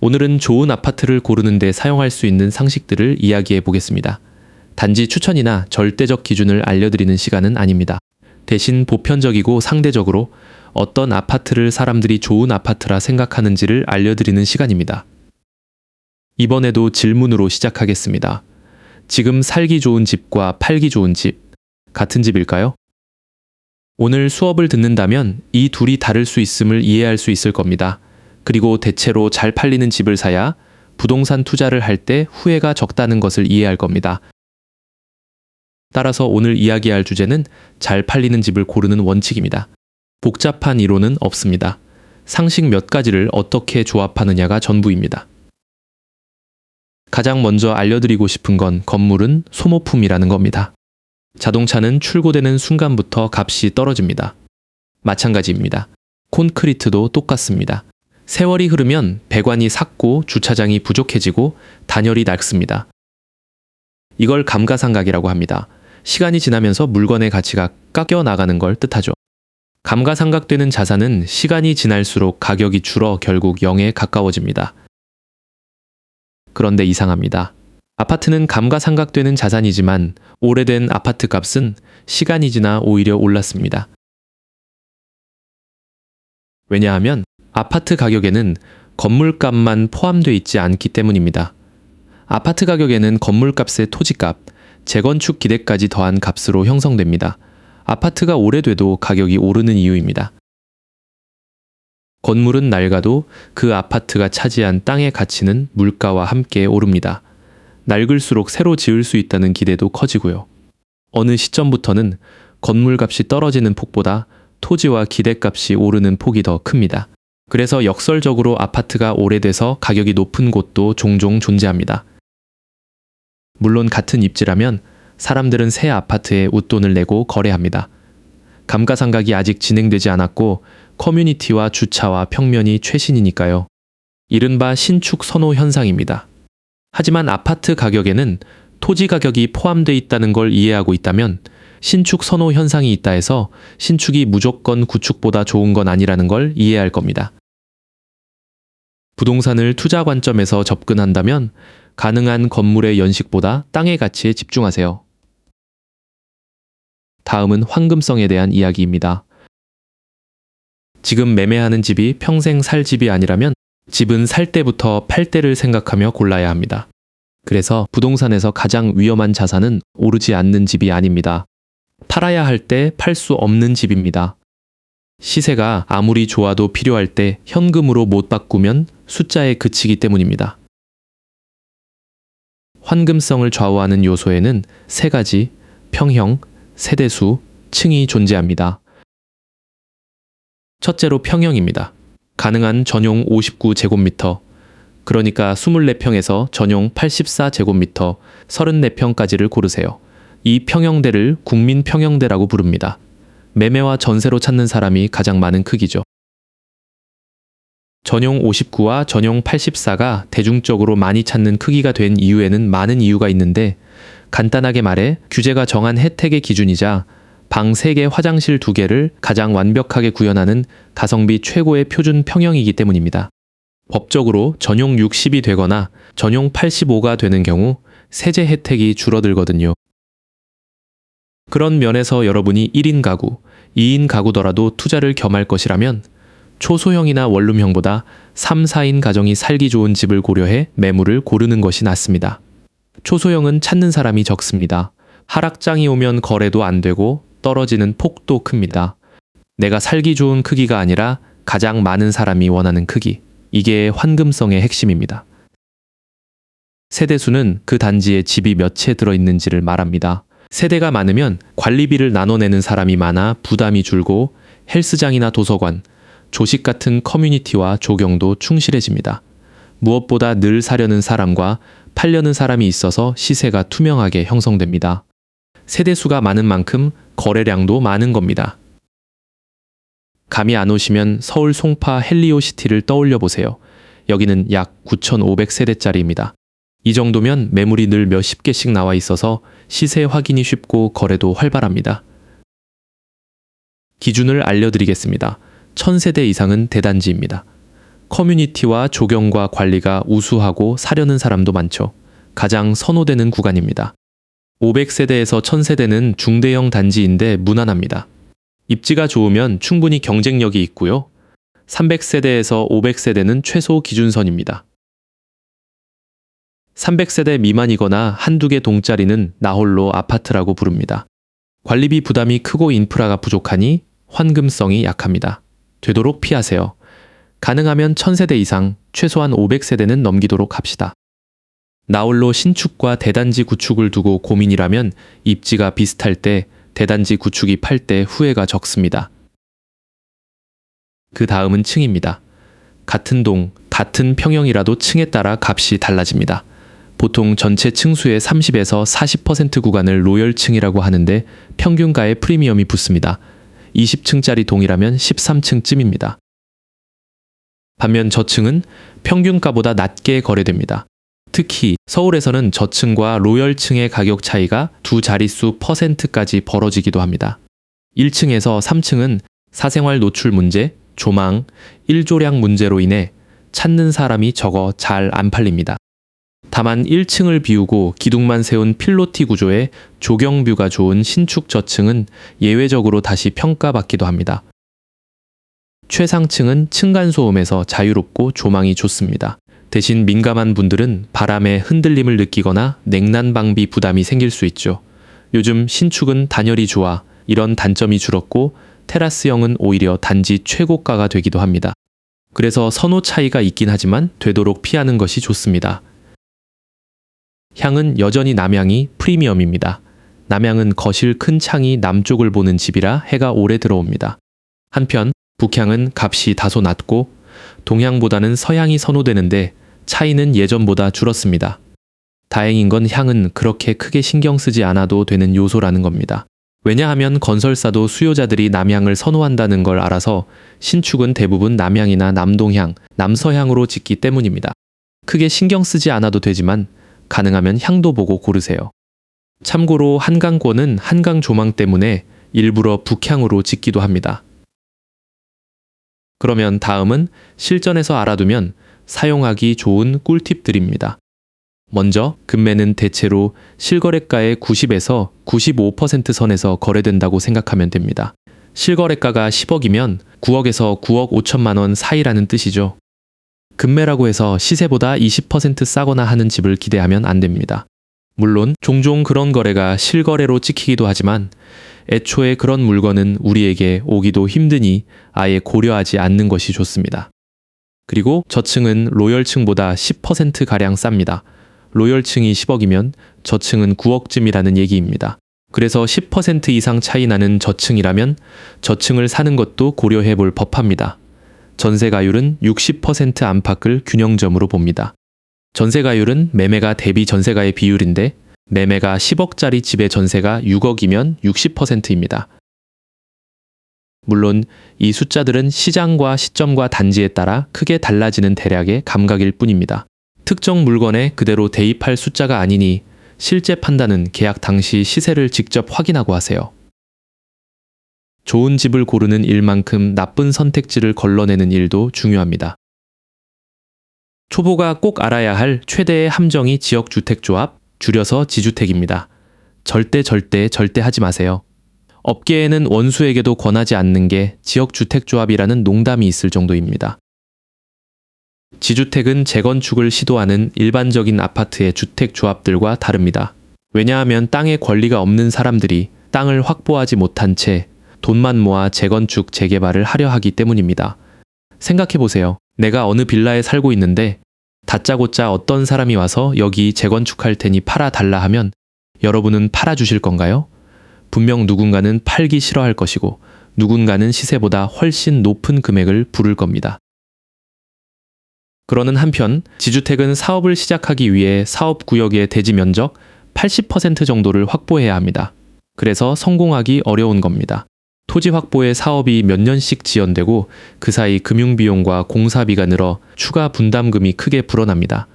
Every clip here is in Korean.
오늘은 좋은 아파트를 고르는 데 사용할 수 있는 상식들을 이야기해 보겠습니다. 단지 추천이나 절대적 기준을 알려드리는 시간은 아닙니다. 대신 보편적이고 상대적으로 어떤 아파트를 사람들이 좋은 아파트라 생각하는지를 알려드리는 시간입니다. 이번에도 질문으로 시작하겠습니다. 지금 살기 좋은 집과 팔기 좋은 집, 같은 집일까요? 오늘 수업을 듣는다면 이 둘이 다를 수 있음을 이해할 수 있을 겁니다. 그리고 대체로 잘 팔리는 집을 사야 부동산 투자를 할 때 후회가 적다는 것을 이해할 겁니다. 따라서 오늘 이야기할 주제는 잘 팔리는 집을 고르는 원칙입니다. 복잡한 이론은 없습니다. 상식 몇 가지를 어떻게 조합하느냐가 전부입니다. 가장 먼저 알려드리고 싶은 건 건물은 소모품이라는 겁니다. 자동차는 출고되는 순간부터 값이 떨어집니다. 마찬가지입니다. 콘크리트도 똑같습니다. 세월이 흐르면 배관이 삭고 주차장이 부족해지고 단열이 낡습니다. 이걸 감가상각이라고 합니다. 시간이 지나면서 물건의 가치가 깎여 나가는 걸 뜻하죠. 감가상각되는 자산은 시간이 지날수록 가격이 줄어 결국 0에 가까워집니다. 그런데 이상합니다. 아파트는 감가상각되는 자산이지만 오래된 아파트 값은 시간이 지나 오히려 올랐습니다. 왜냐하면 아파트 가격에는 건물값만 포함되어 있지 않기 때문입니다. 아파트 가격에는 건물값의 토지값, 재건축 기대까지 더한 값으로 형성됩니다. 아파트가 오래돼도 가격이 오르는 이유입니다. 건물은 낡아도 그 아파트가 차지한 땅의 가치는 물가와 함께 오릅니다. 낡을수록 새로 지을 수 있다는 기대도 커지고요. 어느 시점부터는 건물값이 떨어지는 폭보다 토지와 기대값이 오르는 폭이 더 큽니다. 그래서 역설적으로 아파트가 오래돼서 가격이 높은 곳도 종종 존재합니다. 물론 같은 입지라면 사람들은 새 아파트에 웃돈을 내고 거래합니다. 감가상각이 아직 진행되지 않았고 커뮤니티와 주차와 평면이 최신이니까요. 이른바 신축 선호 현상입니다. 하지만 아파트 가격에는 토지 가격이 포함되어 있다는 걸 이해하고 있다면 신축 선호 현상이 있다 해서 신축이 무조건 구축보다 좋은 건 아니라는 걸 이해할 겁니다. 부동산을 투자 관점에서 접근한다면 가능한 건물의 연식보다 땅의 가치에 집중하세요. 다음은 황금성에 대한 이야기입니다. 지금 매매하는 집이 평생 살 집이 아니라면 집은 살 때부터 팔 때를 생각하며 골라야 합니다. 그래서 부동산에서 가장 위험한 자산은 오르지 않는 집이 아닙니다. 팔아야 할 때 팔 수 없는 집입니다. 시세가 아무리 좋아도 필요할 때 현금으로 못 바꾸면 숫자에 그치기 때문입니다. 황금성을 좌우하는 요소에는 세 가지, 평형, 세대수, 층이 존재합니다. 첫째로 평형입니다. 가능한 전용 59제곱미터, 그러니까 24평에서 전용 84제곱미터, 34평까지를 고르세요. 이 평형대를 국민평형대라고 부릅니다. 매매와 전세로 찾는 사람이 가장 많은 크기죠. 전용 59와 전용 84가 대중적으로 많이 찾는 크기가 된 이유에는 많은 이유가 있는데 간단하게 말해 규제가 정한 혜택의 기준이자 방 3개, 화장실 2개를 가장 완벽하게 구현하는 가성비 최고의 표준 평형이기 때문입니다. 법적으로 전용 60이 되거나 전용 85가 되는 경우 세제 혜택이 줄어들거든요. 그런 면에서 여러분이 1인 가구, 2인 가구더라도 투자를 겸할 것이라면 초소형이나 원룸형보다 3, 4인 가정이 살기 좋은 집을 고려해 매물을 고르는 것이 낫습니다. 초소형은 찾는 사람이 적습니다. 하락장이 오면 거래도 안 되고 떨어지는 폭도 큽니다. 내가 살기 좋은 크기가 아니라 가장 많은 사람이 원하는 크기. 이게 황금성의 핵심입니다. 세대수는 그 단지에 집이 몇 채 들어있는지를 말합니다. 세대가 많으면 관리비를 나눠내는 사람이 많아 부담이 줄고 헬스장이나 도서관, 조식 같은 커뮤니티와 조경도 충실해집니다. 무엇보다 늘 사려는 사람과 팔려는 사람이 있어서 시세가 투명하게 형성됩니다. 세대수가 많은 만큼 거래량도 많은 겁니다. 감이 안 오시면 서울 송파 헬리오시티를 떠올려 보세요. 여기는 약 9,500세대짜리입니다. 이 정도면 매물이 늘 몇십 개씩 나와 있어서 시세 확인이 쉽고 거래도 활발합니다. 기준을 알려드리겠습니다. 1000세대 이상은 대단지입니다. 커뮤니티와 조경과 관리가 우수하고 사려는 사람도 많죠. 가장 선호되는 구간입니다. 500세대에서 1000세대는 중대형 단지인데 무난합니다. 입지가 좋으면 충분히 경쟁력이 있고요. 300세대에서 500세대는 최소 기준선입니다. 300세대 미만이거나 한두 개 동짜리는 나홀로 아파트라고 부릅니다. 관리비 부담이 크고 인프라가 부족하니 환금성이 약합니다. 되도록 피하세요. 가능하면 1000세대 이상, 최소한 500세대는 넘기도록 합시다. 나홀로 신축과 대단지 구축을 두고 고민이라면 입지가 비슷할 때 대단지 구축이 팔 때 후회가 적습니다. 그 다음은 층입니다. 같은 동, 같은 평형이라도 층에 따라 값이 달라집니다. 보통 전체 층수의 30에서 40% 구간을 로열층이라고 하는데 평균가에 프리미엄이 붙습니다. 20층짜리 동이라면 13층쯤입니다. 반면 저층은 평균가보다 낮게 거래됩니다. 특히 서울에서는 저층과 로열층의 가격 차이가 두 자릿수 %까지 벌어지기도 합니다. 1층에서 3층은 사생활 노출 문제, 조망, 일조량 문제로 인해 찾는 사람이 적어 잘 안 팔립니다. 다만 1층을 비우고 기둥만 세운 필로티 구조의 조경뷰가 좋은 신축 저층은 예외적으로 다시 평가받기도 합니다. 최상층은 층간소음에서 자유롭고 조망이 좋습니다. 대신 민감한 분들은 바람의 흔들림을 느끼거나 냉난방비 부담이 생길 수 있죠. 요즘 신축은 단열이 좋아 이런 단점이 줄었고 테라스형은 오히려 단지 최고가가 되기도 합니다. 그래서 선호 차이가 있긴 하지만 되도록 피하는 것이 좋습니다. 향은 여전히 남향이 프리미엄입니다. 남향은 거실 큰 창이 남쪽을 보는 집이라 해가 오래 들어옵니다. 한편 북향은 값이 다소 낮고 동향보다는 서향이 선호되는데 차이는 예전보다 줄었습니다. 다행인 건 향은 그렇게 크게 신경 쓰지 않아도 되는 요소라는 겁니다. 왜냐하면 건설사도 수요자들이 남향을 선호한다는 걸 알아서 신축은 대부분 남향이나 남동향, 남서향으로 짓기 때문입니다. 크게 신경 쓰지 않아도 되지만 가능하면 향도 보고 고르세요. 참고로 한강권은 한강 조망 때문에 일부러 북향으로 짓기도 합니다. 그러면 다음은 실전에서 알아두면 사용하기 좋은 꿀팁들입니다. 먼저 금매는 대체로 실거래가의 90에서 95% 선에서 거래된다고 생각하면 됩니다. 실거래가가 10억이면 9억에서 9억 5천만 원 사이라는 뜻이죠. 금매라고 해서 시세보다 20% 싸거나 하는 집을 기대하면 안 됩니다. 물론 종종 그런 거래가 실거래로 찍히기도 하지만 애초에 그런 물건은 우리에게 오기도 힘드니 아예 고려하지 않는 것이 좋습니다. 그리고 저층은 로열층보다 10%가량 쌉니다. 로열층이 10억이면 저층은 9억쯤이라는 얘기입니다. 그래서 10% 이상 차이 나는 저층이라면 저층을 사는 것도 고려해 볼 법합니다. 전세가율은 60% 안팎을 균형점으로 봅니다. 전세가율은 매매가 대비 전세가의 비율인데 매매가 10억짜리 집의 전세가 6억이면 60%입니다. 물론 이 숫자들은 시장과 시점과 단지에 따라 크게 달라지는 대략의 감각일 뿐입니다. 특정 물건에 그대로 대입할 숫자가 아니니 실제 판단은 계약 당시 시세를 직접 확인하고 하세요. 좋은 집을 고르는 일만큼 나쁜 선택지를 걸러내는 일도 중요합니다. 초보가 꼭 알아야 할 최대의 함정이 지역주택조합, 줄여서 지주택입니다. 절대 하지 마세요. 업계에는 원수에게도 권하지 않는 게 지역주택조합이라는 농담이 있을 정도입니다. 지주택은 재건축을 시도하는 일반적인 아파트의 주택조합들과 다릅니다. 왜냐하면 땅에 권리가 없는 사람들이 땅을 확보하지 못한 채 돈만 모아 재건축, 재개발을 하려 하기 때문입니다. 생각해보세요. 내가 어느 빌라에 살고 있는데 다짜고짜 어떤 사람이 와서 여기 재건축할 테니 팔아달라 하면 여러분은 팔아주실 건가요? 분명 누군가는 팔기 싫어할 것이고 누군가는 시세보다 훨씬 높은 금액을 부를 겁니다. 그러는 한편 지주택은 사업을 시작하기 위해 사업구역의 대지 면적 80% 정도를 확보해야 합니다. 그래서 성공하기 어려운 겁니다. 토지 확보에 사업이 몇 년씩 지연되고 그 사이 금융비용과 공사비가 늘어 추가 분담금이 크게 불어납니다.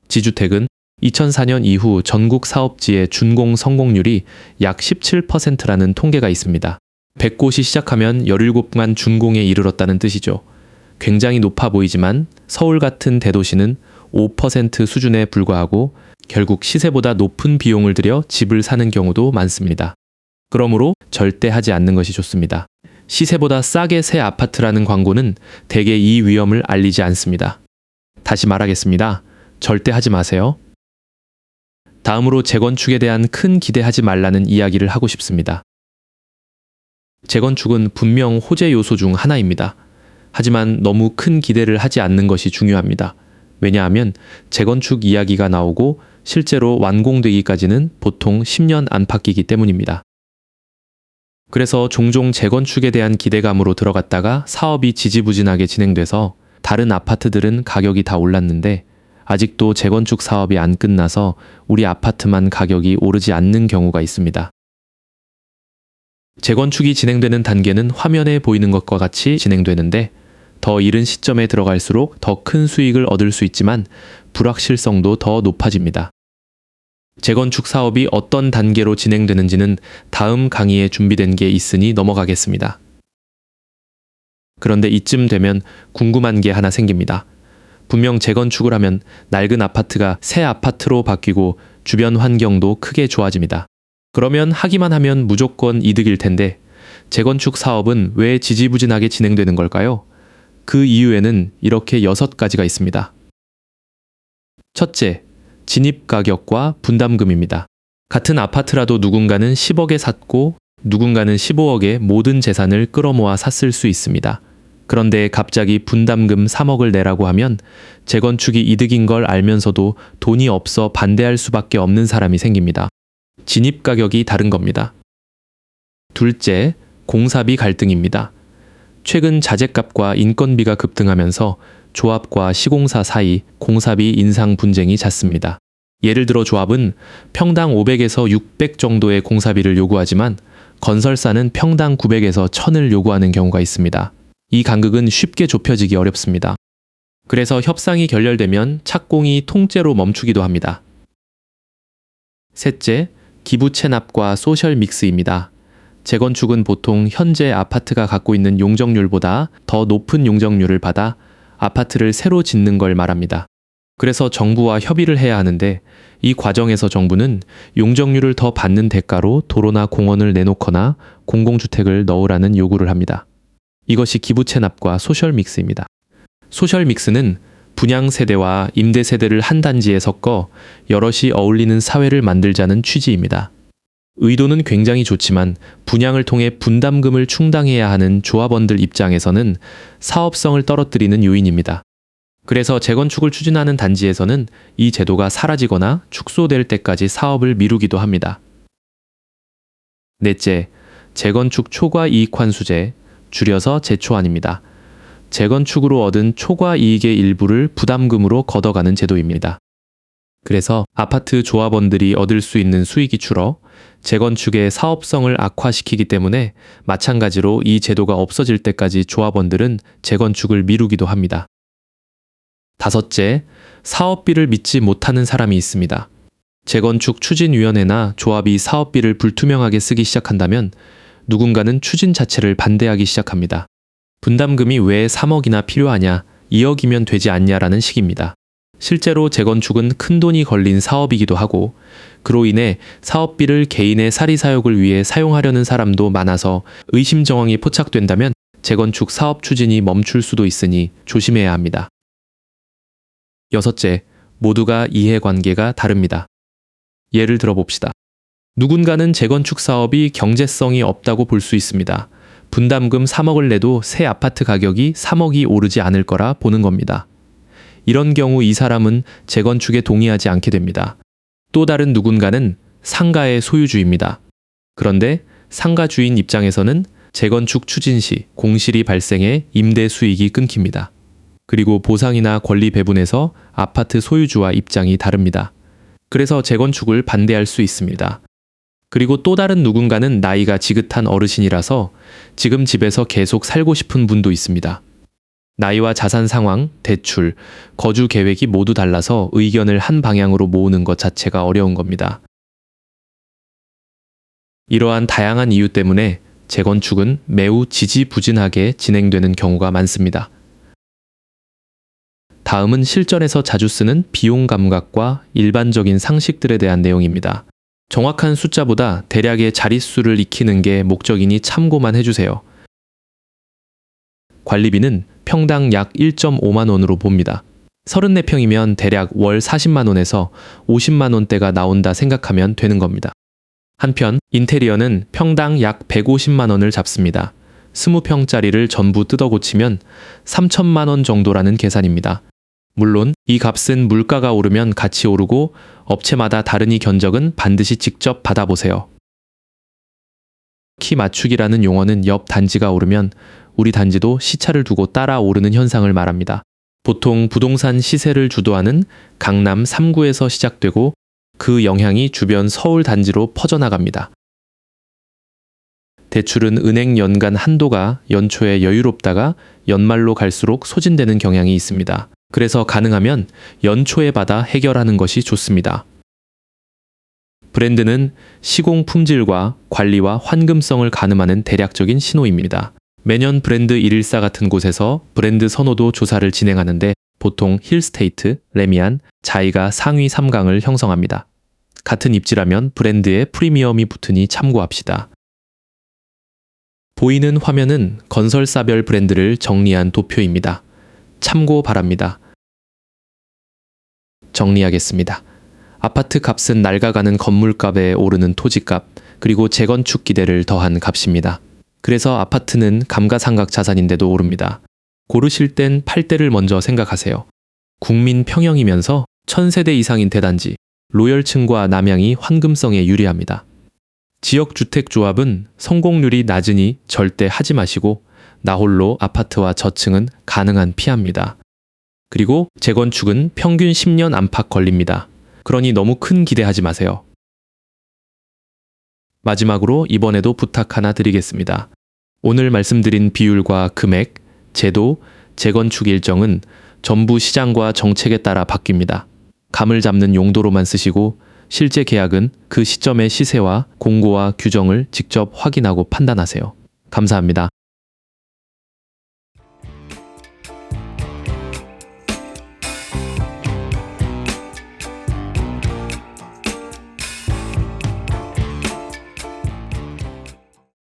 지주택은 2004년 이후 전국 사업지의 준공 성공률이 약 17%라는 통계가 있습니다. 100곳이 시작하면 17만 준공에 이르렀다는 뜻이죠. 굉장히 높아 보이지만 서울 같은 대도시는 5% 수준에 불과하고 결국 시세보다 높은 비용을 들여 집을 사는 경우도 많습니다. 그러므로 절대 하지 않는 것이 좋습니다. 시세보다 싸게 새 아파트라는 광고는 대개 이 위험을 알리지 않습니다. 다시 말하겠습니다. 절대 하지 마세요. 다음으로 재건축에 대한 큰 기대하지 말라는 이야기를 하고 싶습니다. 재건축은 분명 호재 요소 중 하나입니다. 하지만 너무 큰 기대를 하지 않는 것이 중요합니다. 왜냐하면 재건축 이야기가 나오고 실제로 완공되기까지는 보통 10년 안팎이기 때문입니다. 그래서 종종 재건축에 대한 기대감으로 들어갔다가 사업이 지지부진하게 진행돼서 다른 아파트들은 가격이 다 올랐는데 아직도 재건축 사업이 안 끝나서 우리 아파트만 가격이 오르지 않는 경우가 있습니다. 재건축이 진행되는 단계는 화면에 보이는 것과 같이 진행되는데 더 이른 시점에 들어갈수록 더 큰 수익을 얻을 수 있지만 불확실성도 더 높아집니다. 재건축 사업이 어떤 단계로 진행되는지는 다음 강의에 준비된 게 있으니 넘어가겠습니다. 그런데 이쯤 되면 궁금한 게 하나 생깁니다. 분명 재건축을 하면 낡은 아파트가 새 아파트로 바뀌고 주변 환경도 크게 좋아집니다. 그러면 하기만 하면 무조건 이득일 텐데 재건축 사업은 왜 지지부진하게 진행되는 걸까요? 그 이유에는 이렇게 6가지가 있습니다. 첫째, 진입 가격과 분담금입니다. 같은 아파트라도 누군가는 10억에 샀고 누군가는 15억에 모든 재산을 끌어모아 샀을 수 있습니다. 그런데 갑자기 분담금 3억을 내라고 하면 재건축이 이득인 걸 알면서도 돈이 없어 반대할 수밖에 없는 사람이 생깁니다. 진입 가격이 다른 겁니다. 둘째, 공사비 갈등입니다. 최근 자재값과 인건비가 급등하면서 조합과 시공사 사이 공사비 인상 분쟁이 잦습니다. 예를 들어 조합은 평당 500에서 600 정도의 공사비를 요구하지만 건설사는 평당 900에서 1000을 요구하는 경우가 있습니다. 이 간극은 쉽게 좁혀지기 어렵습니다. 그래서 협상이 결렬되면 착공이 통째로 멈추기도 합니다. 셋째, 기부 체납과 소셜 믹스입니다. 재건축은 보통 현재 아파트가 갖고 있는 용적률보다 더 높은 용적률을 받아 아파트를 새로 짓는 걸 말합니다. 그래서 정부와 협의를 해야 하는데 이 과정에서 정부는 용적률을 더 받는 대가로 도로나 공원을 내놓거나 공공주택을 넣으라는 요구를 합니다. 이것이 기부 체납과 소셜 믹스입니다. 소셜 믹스는 분양 세대와 임대 세대를 한 단지에 섞어 여럿이 어울리는 사회를 만들자는 취지입니다. 의도는 굉장히 좋지만 분양을 통해 분담금을 충당해야 하는 조합원들 입장에서는 사업성을 떨어뜨리는 요인입니다. 그래서 재건축을 추진하는 단지에서는 이 제도가 사라지거나 축소될 때까지 사업을 미루기도 합니다. 넷째, 재건축 초과 이익 환수제, 줄여서 재초안입니다. 재건축으로 얻은 초과 이익의 일부를 부담금으로 걷어가는 제도입니다. 그래서 아파트 조합원들이 얻을 수 있는 수익이 줄어 재건축의 사업성을 악화시키기 때문에 마찬가지로 이 제도가 없어질 때까지 조합원들은 재건축을 미루기도 합니다. 다섯째, 사업비를 믿지 못하는 사람이 있습니다. 재건축 추진위원회나 조합이 사업비를 불투명하게 쓰기 시작한다면 누군가는 추진 자체를 반대하기 시작합니다. 분담금이 왜 3억이나 필요하냐, 2억이면 되지 않냐라는 식입니다. 실제로 재건축은 큰돈이 걸린 사업이기도 하고 그로 인해 사업비를 개인의 사리사욕을 위해 사용하려는 사람도 많아서 의심정황이 포착된다면 재건축 사업 추진이 멈출 수도 있으니 조심해야 합니다. 여섯째, 모두가 이해관계가 다릅니다. 예를 들어봅시다. 누군가는 재건축 사업이 경제성이 없다고 볼 수 있습니다. 분담금 3억을 내도 새 아파트 가격이 3억이 오르지 않을 거라 보는 겁니다. 이런 경우 이 사람은 재건축에 동의하지 않게 됩니다. 또 다른 누군가는 상가의 소유주입니다. 그런데 상가 주인 입장에서는 재건축 추진 시 공실이 발생해 임대 수익이 끊깁니다. 그리고 보상이나 권리 배분에서 아파트 소유주와 입장이 다릅니다. 그래서 재건축을 반대할 수 있습니다. 그리고 또 다른 누군가는 나이가 지긋한 어르신이라서 지금 집에서 계속 살고 싶은 분도 있습니다. 나이와 자산 상황, 대출, 거주 계획이 모두 달라서 의견을 한 방향으로 모으는 것 자체가 어려운 겁니다. 이러한 다양한 이유 때문에 재건축은 매우 지지부진하게 진행되는 경우가 많습니다. 다음은 실전에서 자주 쓰는 비용 감각과 일반적인 상식들에 대한 내용입니다. 정확한 숫자보다 대략의 자릿수를 익히는 게 목적이니 참고만 해주세요. 관리비는 평당 약 1.5만 원으로 봅니다. 34평이면 대략 월 40만 원에서 50만 원대가 나온다 생각하면 되는 겁니다. 한편 인테리어는 평당 약 150만 원을 잡습니다. 20평짜리를 전부 뜯어 고치면 3천만 원 정도라는 계산입니다. 물론 이 값은 물가가 오르면 같이 오르고 업체마다 다르니 견적은 반드시 직접 받아보세요. 키 맞추기라는 용어는 옆 단지가 오르면 우리 단지도 시차를 두고 따라 오르는 현상을 말합니다. 보통 부동산 시세를 주도하는 강남 3구에서 시작되고 그 영향이 주변 서울 단지로 퍼져나갑니다. 대출은 은행 연간 한도가 연초에 여유롭다가 연말로 갈수록 소진되는 경향이 있습니다. 그래서 가능하면 연초에 받아 해결하는 것이 좋습니다. 브랜드는 시공 품질과 관리와 환금성을 가늠하는 대략적인 신호입니다. 매년 브랜드 114 같은 곳에서 브랜드 선호도 조사를 진행하는데 보통 힐스테이트, 레미안, 자이가 상위 3강을 형성합니다. 같은 입지라면 브랜드에 프리미엄이 붙으니 참고합시다. 보이는 화면은 건설사별 브랜드를 정리한 도표입니다. 참고 바랍니다. 정리하겠습니다. 아파트 값은 낡아가는 건물값에 오르는 토지값, 그리고 재건축 기대를 더한 값입니다. 그래서 아파트는 감가상각 자산인데도 오릅니다. 고르실 땐 8대를 먼저 생각하세요. 국민 평형이면서 1000세대 이상인 대단지, 로열층과 남향이 환금성에 유리합니다. 지역주택조합은 성공률이 낮으니 절대 하지 마시고 나홀로 아파트와 저층은 가능한 피합니다. 그리고 재건축은 평균 10년 안팎 걸립니다. 그러니 너무 큰 기대하지 마세요. 마지막으로 이번에도 부탁 하나 드리겠습니다. 오늘 말씀드린 비율과 금액, 제도, 재건축 일정은 전부 시장과 정책에 따라 바뀝니다. 감을 잡는 용도로만 쓰시고 실제 계약은 그 시점의 시세와 공고와 규정을 직접 확인하고 판단하세요. 감사합니다.